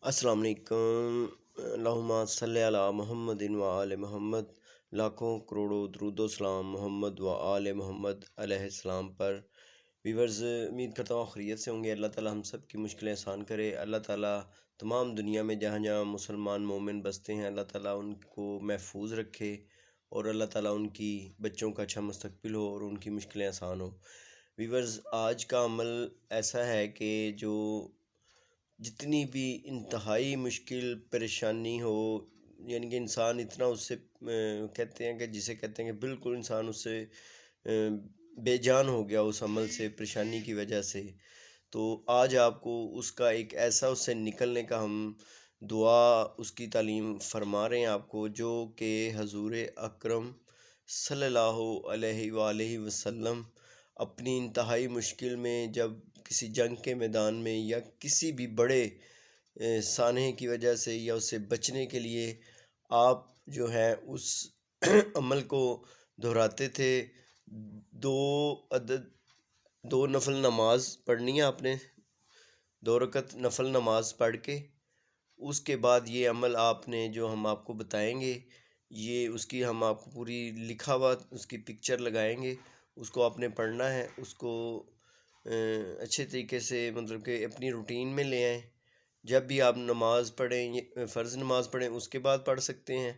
السلام علیکم۔ اللہم صلی علی محمد و آل محمد۔ لاکھوں کروڑوں درود و سلام محمد و آل محمد علیہ السلام پر۔ ویورز، امید کرتا ہوں خیریت سے ہوں گے۔ اللہ تعالی ہم سب کی مشکلیں آسان کرے۔ اللہ تعالی تمام دنیا میں جہاں جہاں مسلمان مومن بستے ہیں، اللہ تعالی ان کو محفوظ رکھے، اور اللہ تعالی ان کی بچوں کا اچھا مستقبل ہو اور ان کی مشکلیں آسان ہو۔ ویورز، آج کا عمل ایسا ہے کہ جو جتنی بھی انتہائی مشکل پریشانی ہو، یعنی کہ انسان اتنا اس سے کہتے ہیں کہ جسے کہتے ہیں کہ بالکل انسان اس سے بے جان ہو گیا اس عمل سے، پریشانی کی وجہ سے، تو آج آپ کو اس کا ایک ایسا اس سے نکلنے کا ہم دعا اس کی تعلیم فرما رہے ہیں آپ کو، جو کہ حضور اکرم صلی اللہ علیہ وآلہ وسلم اپنی انتہائی مشکل میں، جب کسی جنگ کے میدان میں یا کسی بھی بڑے سانحے کی وجہ سے یا اس سے بچنے کے لیے، آپ جو ہے اس عمل کو دہراتے تھے۔ دو عدد دو نفل نماز پڑھنی ہے آپ نے، 2 رکعت نفل نماز پڑھ کے اس کے بعد یہ عمل آپ نے جو ہم آپ کو بتائیں گے، یہ اس کی ہم آپ کو پوری لکھا ہوا اس کی پکچر لگائیں گے، اس کو آپ نے پڑھنا ہے، اس کو اچھے طریقے سے مطلب کہ اپنی روٹین میں لے آئیں۔ جب بھی آپ نماز پڑھیں، فرض نماز پڑھیں، اس کے بعد پڑھ سکتے ہیں۔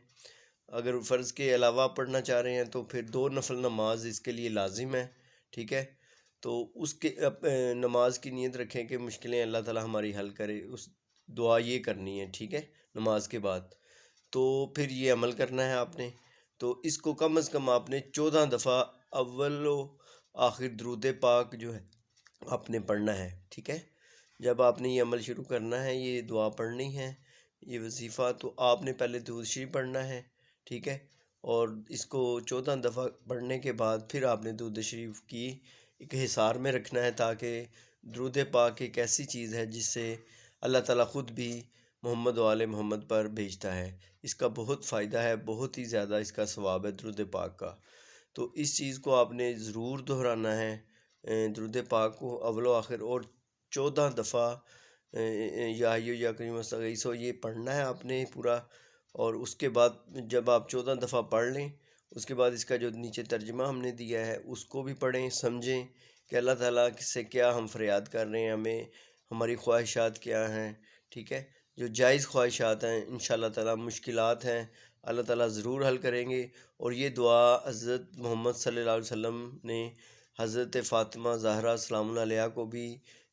اگر فرض کے علاوہ آپ پڑھنا چاہ رہے ہیں تو پھر 2 نفل نماز اس کے لیے لازم ہے، ٹھیک ہے؟ تو اس کے نماز کی نیت رکھیں کہ مشکلیں اللہ تعالی ہماری حل کرے، اس دعا یہ کرنی ہے، ٹھیک ہے، نماز کے بعد۔ تو پھر یہ عمل کرنا ہے آپ نے، تو اس کو کم از کم آپ نے 14 دفعہ اول و آخر درود پاک جو ہے آپ نے پڑھنا ہے، ٹھیک ہے؟ جب آپ نے یہ عمل شروع کرنا ہے، یہ دعا پڑھنی ہے، یہ وظیفہ، تو آپ نے پہلے درود شریف پڑھنا ہے، ٹھیک ہے؟ اور اس کو 14 دفعہ پڑھنے کے بعد پھر آپ نے درود شریف کی ایک حصار میں رکھنا ہے، تاکہ درود پاک ایک ایسی چیز ہے جس سے اللہ تعالیٰ خود بھی محمد و آل محمد پر بھیجتا ہے۔ اس کا بہت فائدہ ہے، بہت ہی زیادہ اس کا ثواب ہے درود پاک کا۔ تو اس چیز کو آپ نے ضرور دہرانا ہے، درود پاک کو اول و آخر، اور 14 دفعہ یا حیو یا قیوم استغیثو یہ پڑھنا ہے آپ نے پورا۔ اور اس کے بعد جب آپ 14 دفعہ پڑھ لیں، اس کے بعد اس کا جو نیچے ترجمہ ہم نے دیا ہے اس کو بھی پڑھیں، سمجھیں کہ اللہ تعالیٰ سے کیا ہم فریاد کر رہے ہیں، ہمیں ہماری خواہشات کیا ہیں، ٹھیک ہے؟ جو جائز خواہشات ہیں انشاءاللہ تعالیٰ، مشکلات ہیں اللہ تعالیٰ ضرور حل کریں گے۔ اور یہ دعا حضرت محمد صلی اللہ علیہ وسلم نے حضرت فاطمہ زہرا سلام اللہ علیہا کو بھی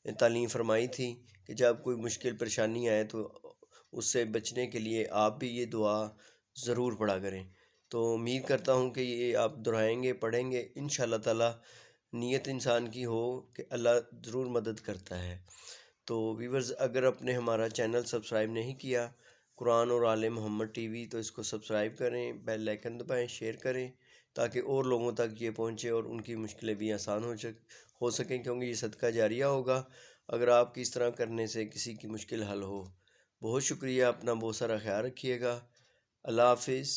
تعلیم فرمائی تھی کہ جب کوئی مشکل پریشانی آئے تو اس سے بچنے کے لیے آپ بھی یہ دعا ضرور پڑھا کریں۔ تو امید کرتا ہوں کہ یہ آپ دہرائیں گے، پڑھیں گے، انشاءاللہ تعالیٰ نیت انسان کی ہو کہ اللہ ضرور مدد کرتا ہے۔ تو ویورز، اگر آپ نے ہمارا چینل سبسکرائب نہیں کیا قرآن اور آل محمد ٹی وی، تو اس کو سبسکرائب کریں، بیل آئیکن دبائیں، شیئر کریں، تاکہ اور لوگوں تک یہ پہنچے اور ان کی مشکلیں بھی آسان ہو سکیں، کیونکہ یہ صدقہ جاریہ ہوگا اگر آپ کی اس طرح کرنے سے کسی کی مشکل حل ہو۔ بہت شکریہ، اپنا بہت سارا خیال رکھیے گا۔ اللہ حافظ۔